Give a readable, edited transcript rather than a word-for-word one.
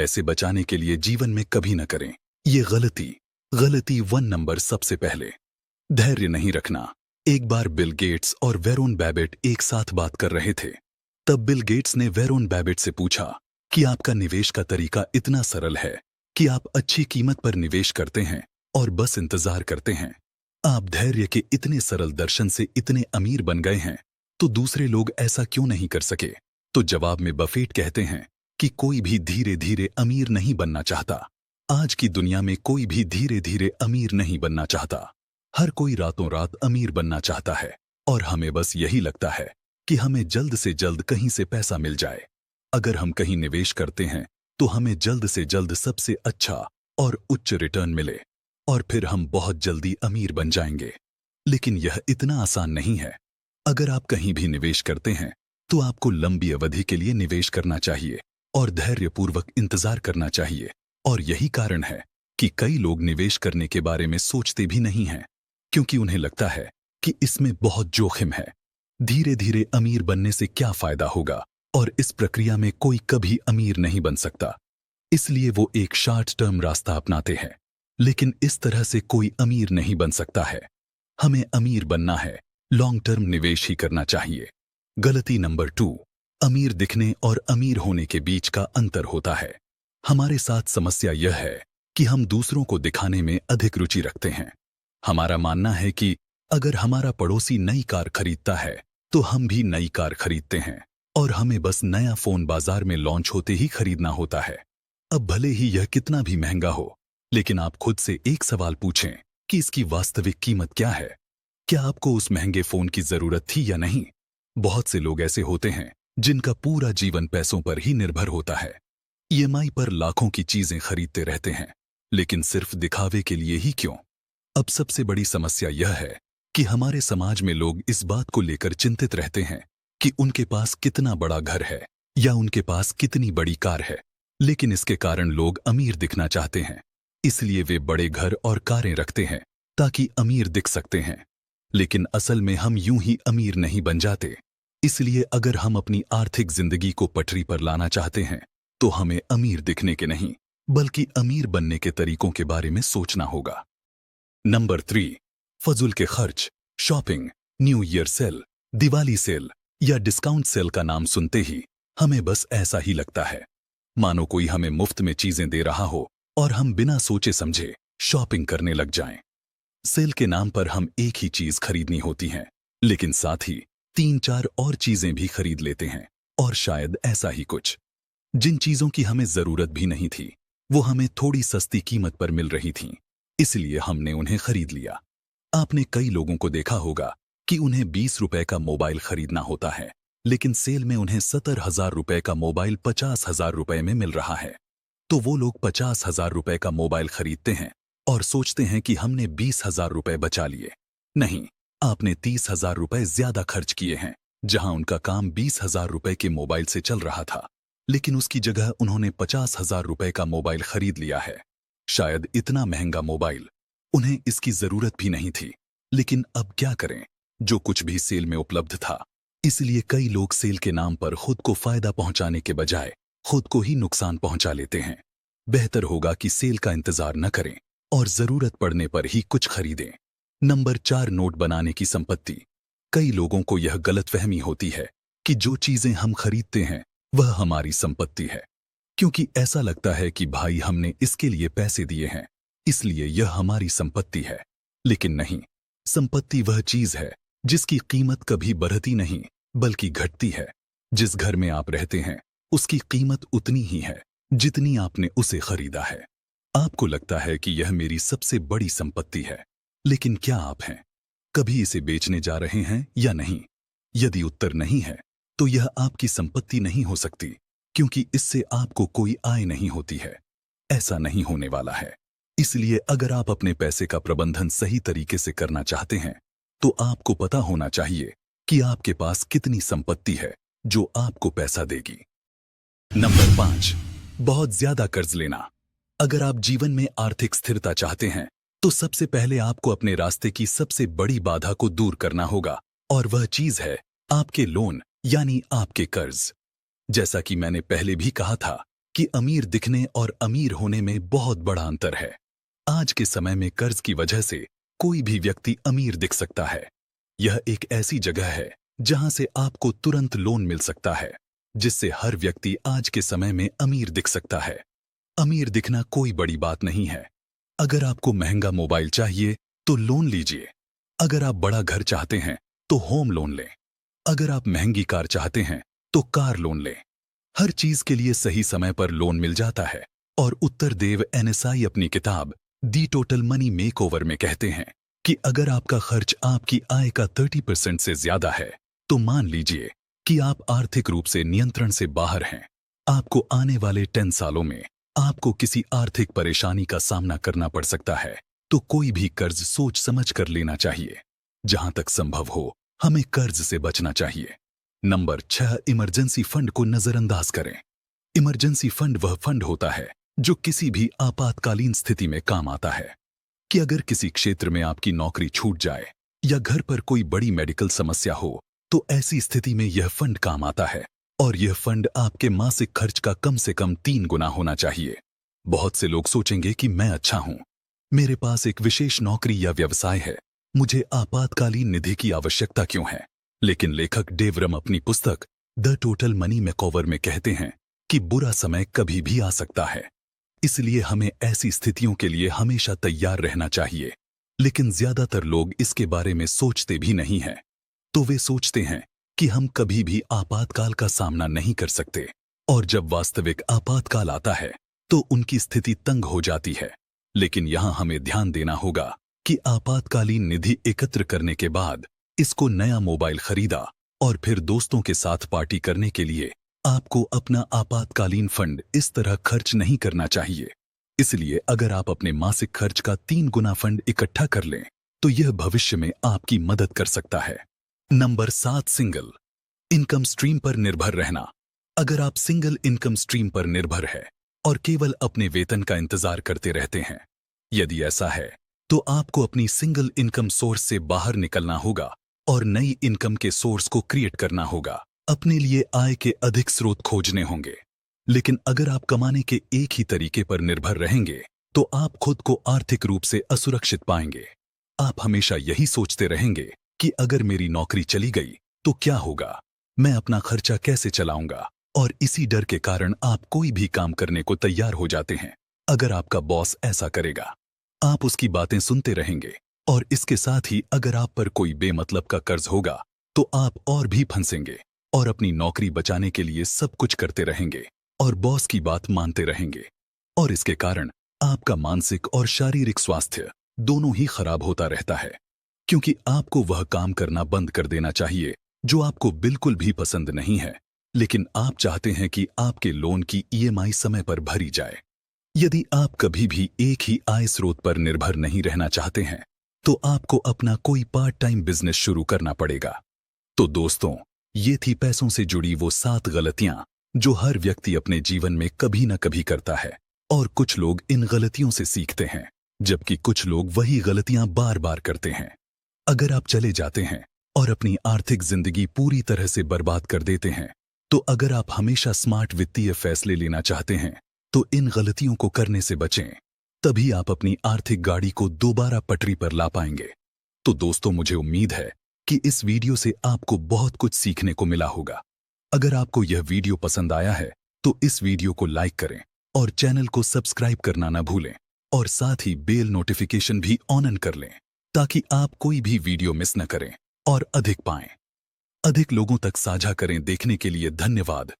पैसे बचाने के लिए जीवन में कभी न करें। ये गलती 1 नंबर सबसे पहले, धैर्य नहीं रखना। एक बार बिल गेट्स और वेरोन बैबेट एक साथ बात कर रहे थे। तब बिल गेट्स ने वेरोन बैबेट से पूछा कि आपका निवेश का तरीका इतना सरल है कि आप अच्छी कीमत पर निवेश करते हैं और बस इंतजार करते हैं। आप धैर्य के इतने सरल दर्शन से इतने अमीर बन गए हैं, तो दूसरे लोग ऐसा क्यों नहीं कर सके? तो जवाब में बफेट कहते हैं कि कोई भी धीरे धीरे अमीर नहीं बनना चाहता। आज की दुनिया में कोई भी धीरे धीरे अमीर नहीं बनना चाहता। हर कोई रातों रात अमीर बनना चाहता है और हमें बस यही लगता है कि हमें जल्द से जल्द कहीं से पैसा मिल जाए। अगर हम कहीं निवेश करते हैं तो हमें जल्द से जल्द सबसे अच्छा और उच्च रिटर्न मिले और फिर हम बहुत जल्दी अमीर बन जाएंगे। लेकिन यह इतना आसान नहीं है। अगर आप कहीं भी निवेश करते हैं तो आपको लंबी अवधि के लिए निवेश करना चाहिए और धैर्यपूर्वक इंतजार करना चाहिए। और यही कारण है कि कई लोग निवेश करने के बारे में सोचते भी नहीं हैं, क्योंकि उन्हें लगता है कि इसमें बहुत जोखिम है। धीरे धीरे अमीर बनने से क्या फायदा होगा, और इस प्रक्रिया में कोई कभी अमीर नहीं बन सकता। इसलिए वो एक शॉर्ट टर्म रास्ता अपनाते हैं, लेकिन इस तरह से कोई अमीर नहीं बन सकता है। हमें अमीर बनना है, लॉन्ग टर्म निवेश ही करना चाहिए। गलती नंबर 2, अमीर दिखने और अमीर होने के बीच का अंतर होता है। हमारे साथ समस्या यह है कि हम दूसरों को दिखाने में अधिक रुचि रखते हैं। हमारा मानना है कि अगर हमारा पड़ोसी नई कार खरीदता है तो हम भी नई कार खरीदते हैं और हमें बस नया फोन बाजार में लॉन्च होते ही खरीदना होता है। अब भले ही यह कितना भी महंगा हो, लेकिन आप खुद से एक सवाल पूछें कि इसकी वास्तविक कीमत क्या है। क्या आपको उस महंगे फोन की जरूरत थी या नहीं? बहुत से लोग ऐसे होते हैं जिनका पूरा जीवन पैसों पर ही निर्भर होता है। ईएमआई पर लाखों की चीजें खरीदते रहते हैं, लेकिन सिर्फ दिखावे के लिए ही क्यों? अब सबसे बड़ी समस्या यह है कि हमारे समाज में लोग इस बात को लेकर चिंतित रहते हैं कि उनके पास कितना बड़ा घर है या उनके पास कितनी बड़ी कार है। लेकिन इसके कारण लोग अमीर दिखना चाहते हैं, इसलिए वे बड़े घर और कारें रखते हैं ताकि अमीर दिख सकते हैं। लेकिन असल में हम यूं ही अमीर नहीं बन जाते। इसलिए अगर हम अपनी आर्थिक जिंदगी को पटरी पर लाना चाहते हैं तो हमें अमीर दिखने के नहीं, बल्कि अमीर बनने के तरीकों के बारे में सोचना होगा। नंबर 3, फजूल के खर्च, shopping. New year sale, Diwali sale या डिस्काउंट सेल का नाम सुनते ही हमें बस ऐसा ही लगता है मानो कोई हमें मुफ्त में चीजें दे रहा हो और हम बिना सोचे समझे शॉपिंग करने लग जाएं। सेल के नाम पर हम एक ही चीज खरीदनी होती है, लेकिन साथ ही 3-4 और चीजें भी खरीद लेते हैं। और शायद ऐसा ही कुछ, जिन चीजों की हमें जरूरत भी नहीं थी, वो हमें थोड़ी सस्ती कीमत पर मिल रही थीं, इसलिए हमने उन्हें खरीद लिया। आपने कई लोगों को देखा होगा कि उन्हें 20 रुपए का मोबाइल खरीदना होता है, लेकिन सेल में उन्हें 70,000 रुपए का मोबाइल 50,000 रुपए में मिल रहा है। तो वो लोग 50,000 रुपए का मोबाइल खरीदते हैं और सोचते हैं कि हमने 20,000 रुपए बचा लिए। नहीं, आपने 30,000 रुपए ज्यादा खर्च किए हैं। जहां उनका काम 20,000 रुपए के मोबाइल से चल रहा था, लेकिन उसकी जगह उन्होंने 50,000 रुपए का मोबाइल खरीद लिया है। शायद इतना महंगा मोबाइल उन्हें इसकी जरूरत भी नहीं थी, लेकिन अब क्या करें, जो कुछ भी सेल में उपलब्ध था। इसलिए कई लोग सेल के नाम पर खुद को फायदा पहुंचाने के बजाय खुद को ही नुकसान पहुंचा लेते हैं। बेहतर होगा कि सेल का इंतजार न करें और जरूरत पड़ने पर ही कुछ खरीदें। नंबर 4, नोट बनाने की संपत्ति। कई लोगों को यह गलतफहमी होती है कि जो चीजें हम खरीदते हैं वह हमारी संपत्ति है, क्योंकि ऐसा लगता है कि भाई हमने इसके लिए पैसे दिए हैं, इसलिए यह हमारी संपत्ति है। लेकिन नहीं, संपत्ति वह चीज है जिसकी कीमत कभी बढ़ती नहीं बल्कि घटती है। जिस घर में आप रहते हैं उसकी कीमत उतनी ही है जितनी आपने उसे खरीदा है। आपको लगता है कि यह मेरी सबसे बड़ी संपत्ति है, लेकिन क्या आप हैं कभी इसे बेचने जा रहे हैं या नहीं? यदि उत्तर नहीं है तो यह आपकी संपत्ति नहीं हो सकती, क्योंकि इससे आपको कोई आय नहीं होती है। ऐसा नहीं होने वाला है। इसलिए अगर आप अपने पैसे का प्रबंधन सही तरीके से करना चाहते हैं तो आपको पता होना चाहिए कि आपके पास कितनी संपत्ति है जो आपको पैसा देगी। नंबर 5, बहुत ज्यादा कर्ज लेना। अगर आप जीवन में आर्थिक स्थिरता चाहते हैं तो सबसे पहले आपको अपने रास्ते की सबसे बड़ी बाधा को दूर करना होगा, और वह चीज है आपके लोन यानी आपके कर्ज। जैसा कि मैंने पहले भी कहा था कि अमीर दिखने और अमीर होने में बहुत बड़ा अंतर है। आज के समय में कर्ज की वजह से कोई भी व्यक्ति अमीर दिख सकता है। यह एक ऐसी जगह है जहां से आपको तुरंत लोन मिल सकता है, जिससे हर व्यक्ति आज के समय में अमीर दिख सकता है। अमीर दिखना कोई बड़ी बात नहीं है। अगर आपको महंगा मोबाइल चाहिए तो लोन लीजिए। अगर आप बड़ा घर चाहते हैं तो होम लोन लें। अगर आप महंगी कार चाहते हैं तो कार लोन लें। हर चीज के लिए सही समय पर लोन मिल जाता है। और उत्तर देव एनएसआई अपनी किताब दी टोटल मनी मेकओवर में कहते हैं कि अगर आपका खर्च आपकी आय का 30% से ज्यादा है तो मान लीजिए कि आप आर्थिक रूप से नियंत्रण से बाहर हैं। आपको आने वाले 10 सालों में आपको किसी आर्थिक परेशानी का सामना करना पड़ सकता है, तो कोई भी कर्ज सोच समझ कर लेना चाहिए। जहां तक संभव हो हमें कर्ज से बचना चाहिए। नंबर 6, इमरजेंसी फंड को नजरअंदाज करें। इमरजेंसी फंड वह फंड होता है जो किसी भी आपातकालीन स्थिति में काम आता है। कि अगर किसी क्षेत्र में आपकी नौकरी छूट जाए या घर पर कोई बड़ी मेडिकल समस्या हो तो ऐसी स्थिति में यह फंड काम आता है। और यह फंड आपके मासिक खर्च का कम से कम 3 गुना होना चाहिए। बहुत से लोग सोचेंगे कि मैं अच्छा हूं, मेरे पास एक विशेष नौकरी या व्यवसाय है, मुझे आपातकालीन निधि की आवश्यकता क्यों है। लेकिन लेखक डेव रम अपनी पुस्तक द टोटल मनी मेकओवर में कहते हैं कि बुरा समय कभी भी आ सकता है, इसलिए हमें ऐसी स्थितियों के लिए हमेशा तैयार रहना चाहिए। लेकिन ज्यादातर लोग इसके बारे में सोचते भी नहीं हैं। तो वे सोचते हैं कि हम कभी भी आपातकाल का सामना नहीं कर सकते, और जब वास्तविक आपातकाल आता है तो उनकी स्थिति तंग हो जाती है। लेकिन यहां हमें ध्यान देना होगा कि आपातकालीन निधि एकत्र करने के बाद इसको नया मोबाइल खरीदा और फिर दोस्तों के साथ पार्टी करने के लिए आपको अपना आपातकालीन फंड इस तरह खर्च नहीं करना चाहिए। इसलिए अगर आप अपने मासिक खर्च का 3 गुना फंड इकट्ठा कर लें तो यह भविष्य में आपकी मदद कर सकता है। नंबर 7, सिंगल इनकम स्ट्रीम पर निर्भर रहना। अगर आप सिंगल इनकम स्ट्रीम पर निर्भर है और केवल अपने वेतन का इंतजार करते रहते हैं, यदि ऐसा है तो आपको अपनी सिंगल इनकम सोर्स से बाहर निकलना होगा और नई इनकम के सोर्स को क्रिएट करना होगा। अपने लिए आय के अधिक स्रोत खोजने होंगे। लेकिन अगर आप कमाने के एक ही तरीके पर निर्भर रहेंगे तो आप खुद को आर्थिक रूप से असुरक्षित पाएंगे। आप हमेशा यही सोचते रहेंगे कि अगर मेरी नौकरी चली गई तो क्या होगा, मैं अपना खर्चा कैसे चलाऊंगा, और इसी डर के कारण आप कोई भी काम करने को तैयार हो जाते हैं। अगर आपका बॉस ऐसा करेगा, आप उसकी बातें सुनते रहेंगे, और इसके साथ ही अगर आप पर कोई बेमतलब का कर्ज होगा तो आप और भी फंसेंगे और अपनी नौकरी बचाने के लिए सब कुछ करते रहेंगे और बॉस की बात मानते रहेंगे। और इसके कारण आपका मानसिक और शारीरिक स्वास्थ्य दोनों ही खराब होता रहता है, क्योंकि आपको वह काम करना बंद कर देना चाहिए जो आपको बिल्कुल भी पसंद नहीं है, लेकिन आप चाहते हैं कि आपके लोन की ईएमआई समय पर भरी जाए। यदि आप कभी भी एक ही आय स्रोत पर निर्भर नहीं रहना चाहते हैं तो आपको अपना कोई पार्ट टाइम बिजनेस शुरू करना पड़ेगा। तो दोस्तों, ये थी पैसों से जुड़ी वो 7 गलतियां जो हर व्यक्ति अपने जीवन में कभी न कभी करता है, और कुछ लोग इन गलतियों से सीखते हैं जबकि कुछ लोग वही गलतियां बार बार करते हैं। अगर आप चले जाते हैं और अपनी आर्थिक जिंदगी पूरी तरह से बर्बाद कर देते हैं, तो अगर आप हमेशा स्मार्ट वित्तीय फैसले लेना चाहते हैं तो इन गलतियों को करने से बचें, तभी आप अपनी आर्थिक गाड़ी को दोबारा पटरी पर ला पाएंगे। तो दोस्तों, मुझे उम्मीद है कि इस वीडियो से आपको बहुत कुछ सीखने को मिला होगा। अगर आपको यह वीडियो पसंद आया है तो इस वीडियो को लाइक करें और चैनल को सब्सक्राइब करना न भूलें, और साथ ही बेल नोटिफिकेशन भी ऑन कर लें ताकि आप कोई भी वीडियो मिस न करें और अधिक पाएं। अधिक लोगों तक साझा करें। देखने के लिए धन्यवाद।